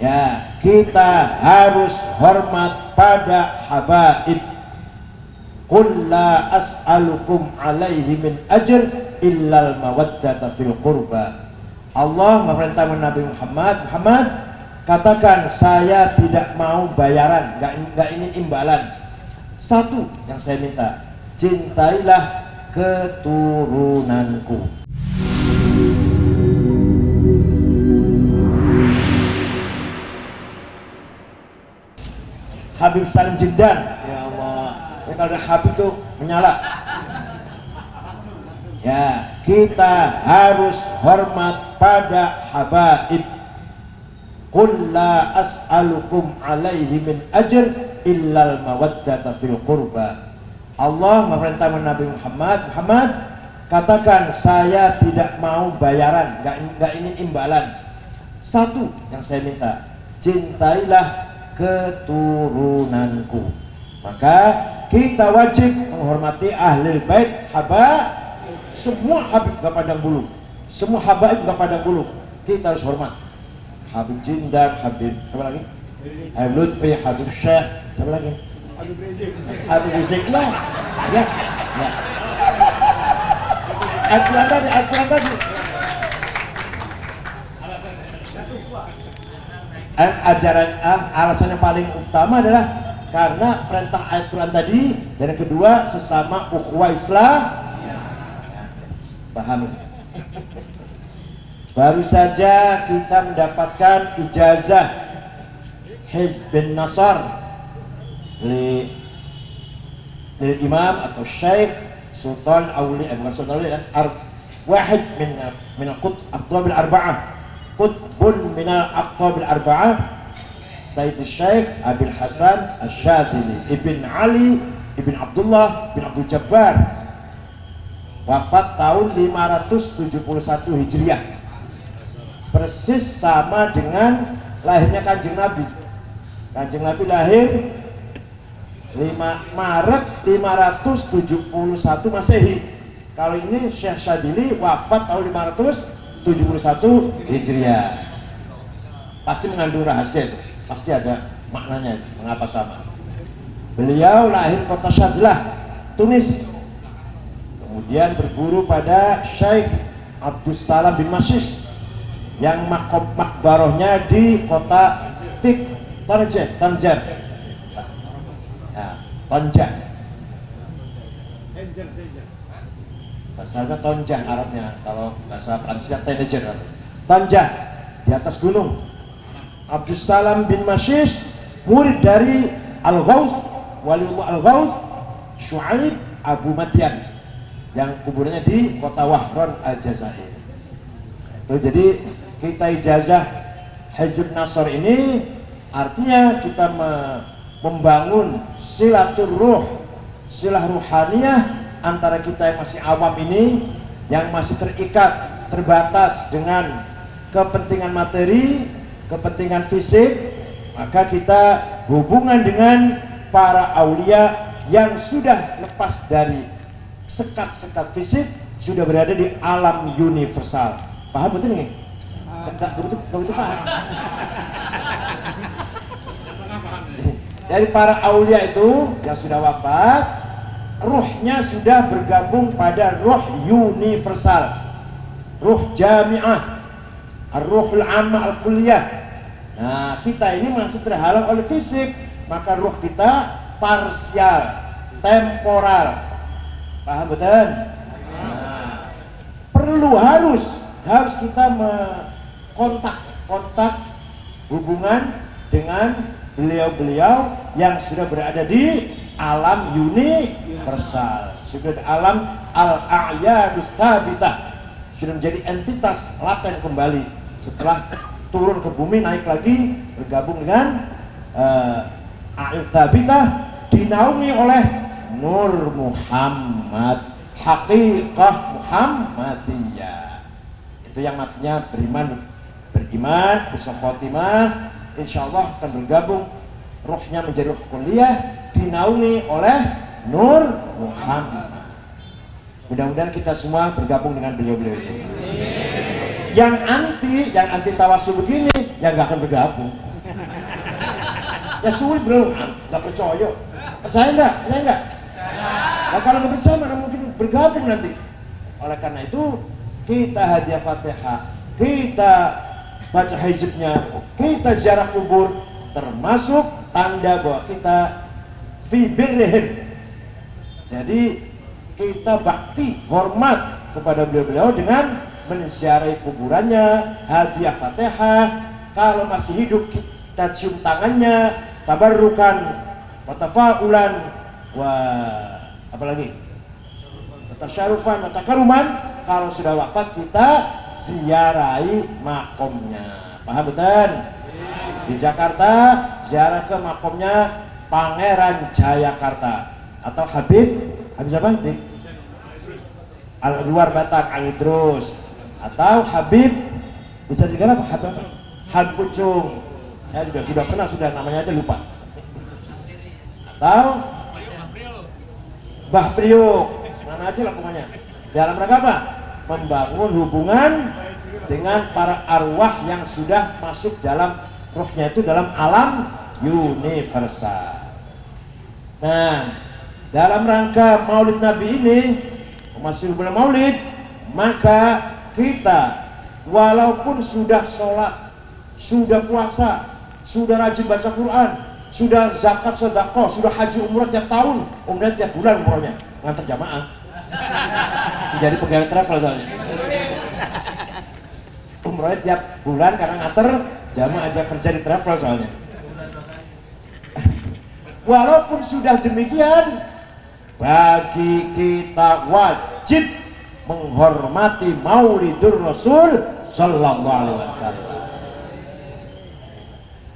Ya, kita harus hormat pada habaib. Qul la as'alukum alaihi min ajr illal mawaddata fil qurba. Allah memerintah Nabi Muhammad, katakan saya tidak mau bayaran, nggak ingin imbalan. Satu yang saya minta, cintailah keturunanku. Habib Salim Jindan, ya Allah, kalau ada Habib itu menyala. Ya, kita harus hormat pada habaib. Qul la as'alukum alaihi min ajr illal mawaddata fil qurba. Allah memerintah Nabi Muhammad, katakan saya tidak mau bayaran, nggak ingin imbalan. Satu yang saya minta, cintailah keturunanku. Maka kita wajib menghormati ahli bait habaib. Semua habib gak pandang bulu, semua habaib gak pandang bulu, kita harus hormat. Habib Jindan, Habib siapa lagi? Habib Lutfi, Habib Syekh, siapa lagi? Habib Rizik lah, ya. Al-Quran tadi. Ajaran alasan yang paling utama adalah karena perintah Al-Quran tadi, dan yang kedua sesama ukhuwah Islam. Paham? Baru saja kita mendapatkan ijazah Hizbun Nasr dari Imam atau Syekh Sultan Aulia, bukan Sultan Aulia, wahid min al-Aqtab al-Arba'ah, qutbun min al-Aqtab al-Arba'ah, Sayyid Syekh Abil Hasan Asy-Syadzili Ibn Ali Ibn Abdullah bin Abdul Jabbar, wafat tahun 571 Hijriah, persis sama dengan lahirnya Kanjeng Nabi. Kanjeng Nabi lahir 5 Maret 571 Masehi. Kalau ini Syekh Syadzili wafat tahun 571 Hijriah. Pasti mengandung rahasia itu, pasti ada maknanya itu, mengapa sama. Beliau lahir kota Syadlah, Tunis. Kemudian berguru pada Syekh Abdus Salam bin Mashish yang makbarohnya di kota Tanjar. Ya, Tanjar. Bahasanya Tonjah Arabnya, kalau bahasa Prancisnya Tanjar. Tanjar di atas gunung. Abdus Salam bin Mashish murid dari Al-Ghawth, Waliullah Al-Ghawth, Syu'aib Abu Madian yang kuburnya di kota Wahron Al-Jazair. Itu jadi kita ijazah Hizb Nasr ini artinya kita membangun silaturruh, silah ruhaniyah antara kita yang masih awam ini, yang masih terikat, terbatas dengan kepentingan materi, kepentingan fisik. Maka kita hubungan dengan para aulia yang sudah lepas dari sekat-sekat fisik, sudah berada di alam universal. Paham betul nih? Gak betul paham. Dari para aulia itu yang sudah wafat, ruhnya sudah bergabung pada ruh universal, ruh jami'ah, ar-ruhul amma al-kulliyah. Nah, kita ini masih terhalang oleh fisik, maka ruh kita parsial, temporal. Paham betul? Nah, perlu harus kita kontak hubungan dengan beliau-beliau yang sudah berada di alam universal, sudah di alam al-a'yadus tsabitah, sudah menjadi entitas laten kembali setelah turun ke bumi, naik lagi bergabung dengan a'yad tsabitah, dinaungi oleh Nur Muhammad, haqiqah Muhammadiyah. Itu yang matinya beriman, husnul khotimah, insyaallah akan bergabung ruhnya menjadi ruh kuliah, dinaungi oleh Nur Muhammad. Mudah-mudahan kita semua bergabung dengan beliau-beliau itu. yang anti tawasul begini yang nggak akan bergabung. Ya sulit bro, nggak percaya. Percaya nggak? Nah kalau nggak percaya mana mungkin bergabung nanti. Oleh karena itu kita hadiah Fatihah, kita baca hizibnya, kita ziarah kubur, termasuk tanda bahwa kita fi birrihim. Jadi kita bakti, hormat kepada beliau-beliau dengan menziarahi kuburannya, hadiah Fatihah. Kalau masih hidup kita cium tangannya, tabarrukan, wa tafaulan, wa apalagi? Tasyarufan, wa takaruman. Kalau sudah wafat kita ziarahi makomnya. Paham betul? Di Jakarta ziarah ke makomnya Pangeran Jayakarta atau Habib apa? Luar Batak Al-Idrus atau Habib bisa juga apa? Habib Pucung. Saya sudah pernah, namanya aja lupa. Atau Mbah Priok, mana aja lah pokoknya. Dalam rangka apa? Membangun hubungan dengan para arwah yang sudah masuk dalam rohnya itu dalam alam universal. Nah, dalam rangka Maulid Nabi ini, masih bulan Maulid, maka kita walaupun sudah sholat, sudah puasa, sudah rajin baca Quran, sudah zakat sedekah, sudah haji umrah tiap tahun, umrah tiap bulan umrahnya, ngantar jamaah. Jadi pegawai travel soalnya. Umrahnya tiap bulan karena ngantar jamaah aja kerja di travel soalnya. Walaupun sudah demikian, bagi kita wajib menghormati Maulidur Rasul sallallahu alaihi wasallam.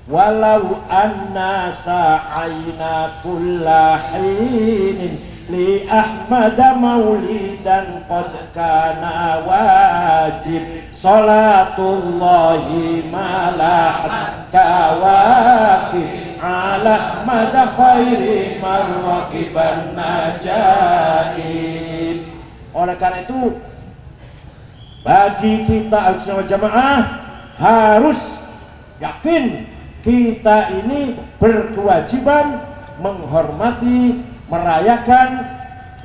Walau anna sa'aina kullahinin li Ahmad maulidan qad kana wajib salatullahi malahat kawakib ala Ahmad khairi marwaqiban najaib. Oleh karena itu bagi kita Ahlussunnah wal Jamaah harus yakin kita ini berkewajiban menghormati, merayakan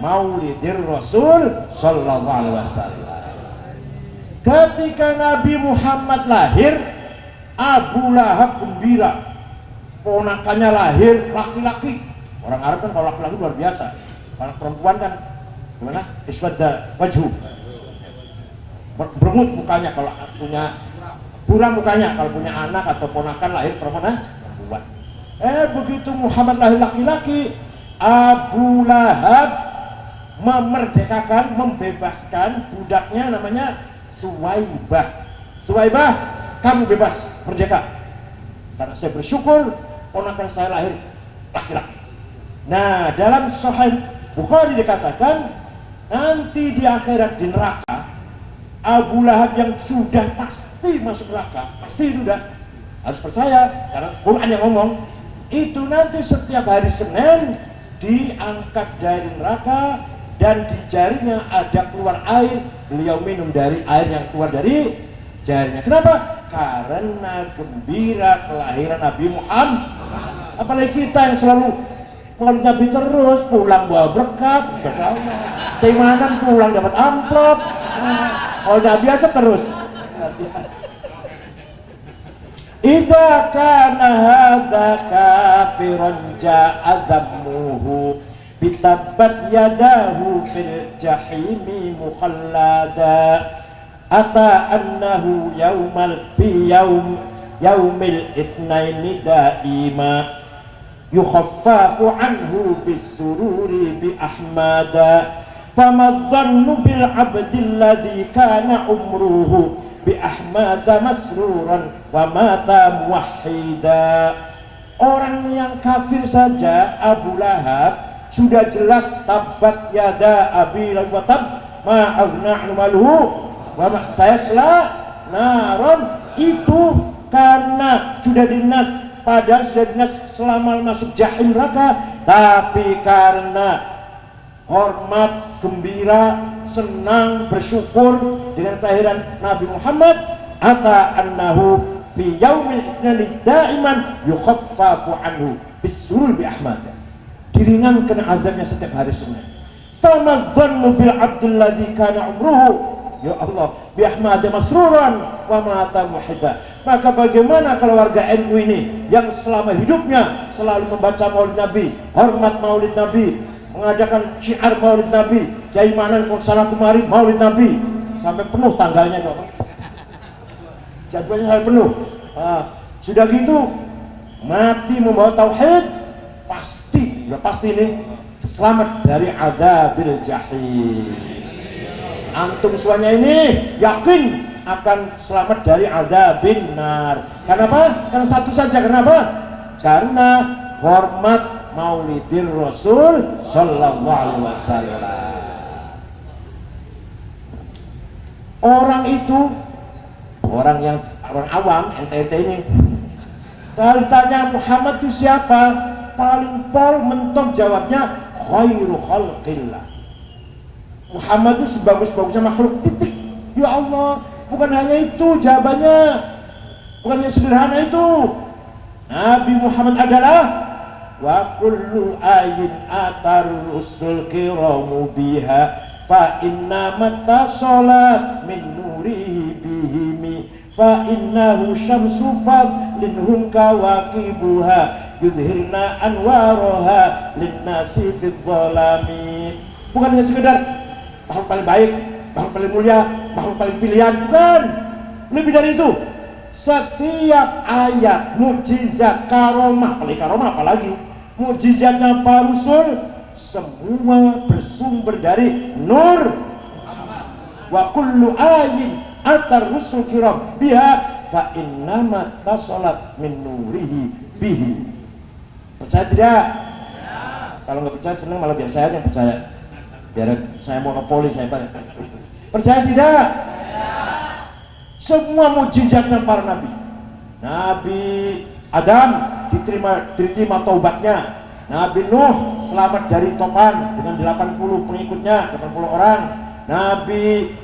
Maulidir Rasul sallallahu alaihi wasallam. Ketika Nabi Muhammad lahir, Abu Lahab gembira, ponakannya lahir laki-laki. Orang Arab kan kalau laki-laki luar biasa, kalau perempuan kan gimana? Iswadda wajhu, berengut mukanya kalau punya, buram mukanya kalau punya anak atau ponakan lahir perempuan. Begitu Muhammad lahir laki-laki, Abu Lahab memerdekakan, membebaskan budaknya namanya Suwaibah. Suwaibah, kamu bebas, merdeka. Karena saya bersyukur ponakan saya lahir laki-laki. Nah, dalam Sahih Bukhari dikatakan nanti di akhirat di neraka Abu Lahab yang sudah pasti masuk neraka, pasti sudah, harus percaya karena Quran yang ngomong itu, nanti setiap hari Senin diangkat dari neraka dan di jarinya ada keluar air, beliau minum dari air yang keluar dari jarinya. Kenapa? Karena gembira kelahiran Nabi Muhammad. Apalagi kita yang selalu Maulid Nabi terus, pulang bawa berkat, keimanan pulang dapat amplop. Maulid Nabi aja terus. Idza kana hadza kafiran ja'a dhammuhu bitabbat yadahu fil jahimi mukhallada ata annahu yaumil itsnaini daima yukhaffafu anhu bisururi bi ahmada fama dhannu bil abdi alladhi kana umruhu bi ahmada masruran wa mata muwahhida. Orang yang kafir saja Abu Lahab sudah jelas tabat yada abi lahab wa tab ma aghna anhu maluhu wa ma sayasla naron, itu karena sudah dinas, padahal sudah dinas selama masuk jahim neraka, tapi karena hormat, gembira, senang bersyukur dengan kelahiran Nabi Muhammad. Ata annahu fi yaumil ithnani daiman yukhaffafu anhu bisurul bi Ahmad, diringankan azabnya setiap hari Senin. Fama dhannu bil abdul ladzi kana umruhu, ya Allah, bi Ahmad masruran wa mata muhidda. Maka bagaimana kalau warga NU ini yang selama hidupnya selalu membaca Maulid Nabi, hormat Maulid Nabi, mengadakan syiar Maulid Nabi, Kiai Manan salah kemari Maulid Nabi sampai penuh tanggalnya, jadwalnya sampai penuh. Sudah gitu mati membawa tauhid, pasti ini selamat dari azabil jahim. Antum semuanya ini yakin akan selamat dari azabin nar. Kenapa? Karena satu saja. Kenapa? Karena hormat Maulidir Rasul Sallallahu Alaihi Wasallam. Orang itu, orang awam, ente ini, kalau tanya Muhammad itu siapa, paling pol mentok jawabnya khairu khalqillah. Muhammad itu sebagus-bagusnya makhluk, titik. Ya Allah, bukan hanya itu jawabannya, bukan hanya sederhana itu. Nabi Muhammad adalah wa kullu ayin atar rusul kiramu biha fa inna mata salat min nurihi bihimi fa innahu syamsu fadlinhum kawakibuha yudhirna anwaroha linnasi fid dhalami. Bukan hanya sekedar makhluk paling baik, makhluk paling mulia, makhluk paling pilihan, bukan. Lebih dari itu, setiap ayat mukjizat karomah, apalagi mukjizatnya para rasul semua bersumber dari nur. Wa kullu ayin atar rusul kiram biha fa innama tasalat min nurihi bihi. Percaya tidak? Kalau nggak percaya senang, malah biar saya yang percaya, biar saya monopoli saya. Percaya tidak? Semua mukjizatnya para nabi. Nabi Adam diterima taubatnya. Nabi Nuh selamat dari topan dengan 80 pengikutnya, 80 orang. Nabi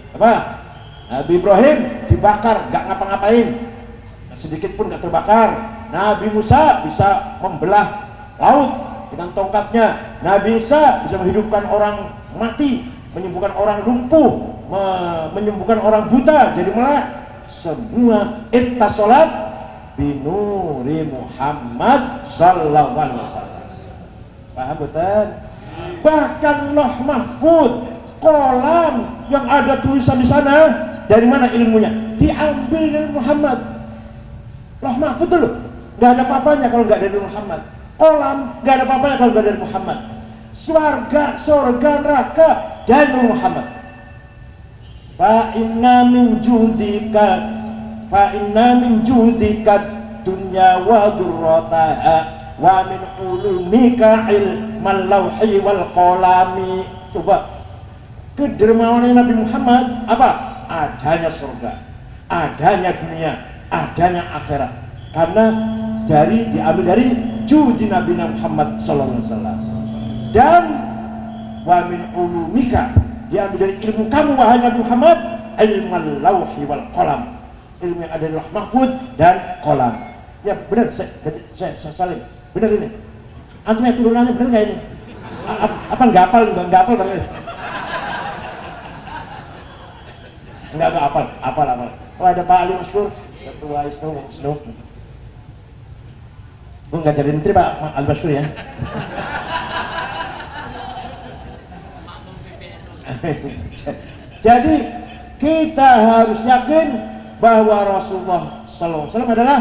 Ibrahim dibakar, gak ngapa-ngapain, sedikit pun gak terbakar. Nabi Musa bisa membelah laut dengan tongkatnya. Nabi Isa bisa menghidupkan orang mati, menyembuhkan orang lumpuh, menyembuhkan orang buta jadi melek. Semua ittasalat binuri Muhammad sallallahu alaihi wasallam. Paham betul? Bahkan Lauh Mahfud, kolam yang ada tulisan di sana, dari mana ilmunya? Diambil dari Muhammad. Lauh Mahfud dulu nggak ada apa-apanya kalau nggak dari Muhammad. Kolam nggak ada apa-apanya kalau nggak dari Muhammad. Surga, neraka dari Muhammad. Fa inna min judika dunya wa durrataha wa min ulumika ilmal lauhi wal qalami. Coba kedermawanan Nabi Muhammad apa? Adanya surga, adanya dunia, adanya akhirat. Karena diambil dari judi Nabi Muhammad sallallahu alaihi wasallam. Dan wa min ulumika, diambil dari ilmu kamu wahai Nabi Muhammad, ilmal lauhi wal qalam, ilmu yang ada di Lauh Mahfud dan kolam. Ya benar, saya saling benar ini. Antum yang turunannya benar nggak ini? Apa nggak hafal banget? Nggak hafal. Oh ada Pak Ali Masyhur, ketua Isnu. Gue nggak jadi menteri Pak Ali Masyhur ya. Jadi kita harus yakin bahwa Rasulullah sallallahu alaihi wasallam adalah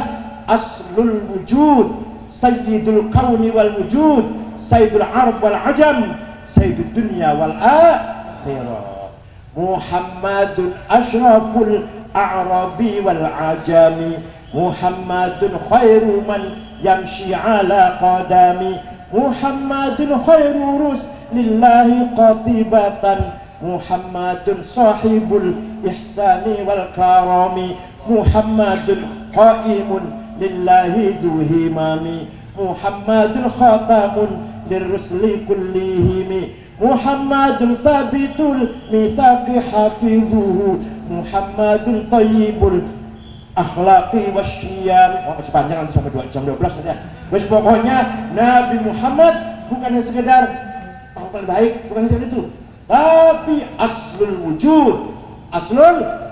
aslul wujud, sayyidul kauni wal wujud, sayyidul arab wal ajam, sayyidud dunya wal akhirah. Muhammadun asyraful a'rabi wal ajami, Muhammadun khairu man yamshi ala qadami, Muhammadun khairu ruslillahi qatibatan, Muhammadun sahibul ihsani wal karami, Muhammadun qaimun lillahi duhimami, Muhammadun khatamun lirrusli kullihimi, Muhammadun thabitul mitsaqi hafidhuhu, Muhammadun thayyibul akhlaqi wasyiyam. Oh, masih panjang nanti sampai jam 12 nanti ya. Wes pokoknya Nabi Muhammad bukan hanya sekedar paling baik, bukan hanya itu, tapi aslul wujud, aslul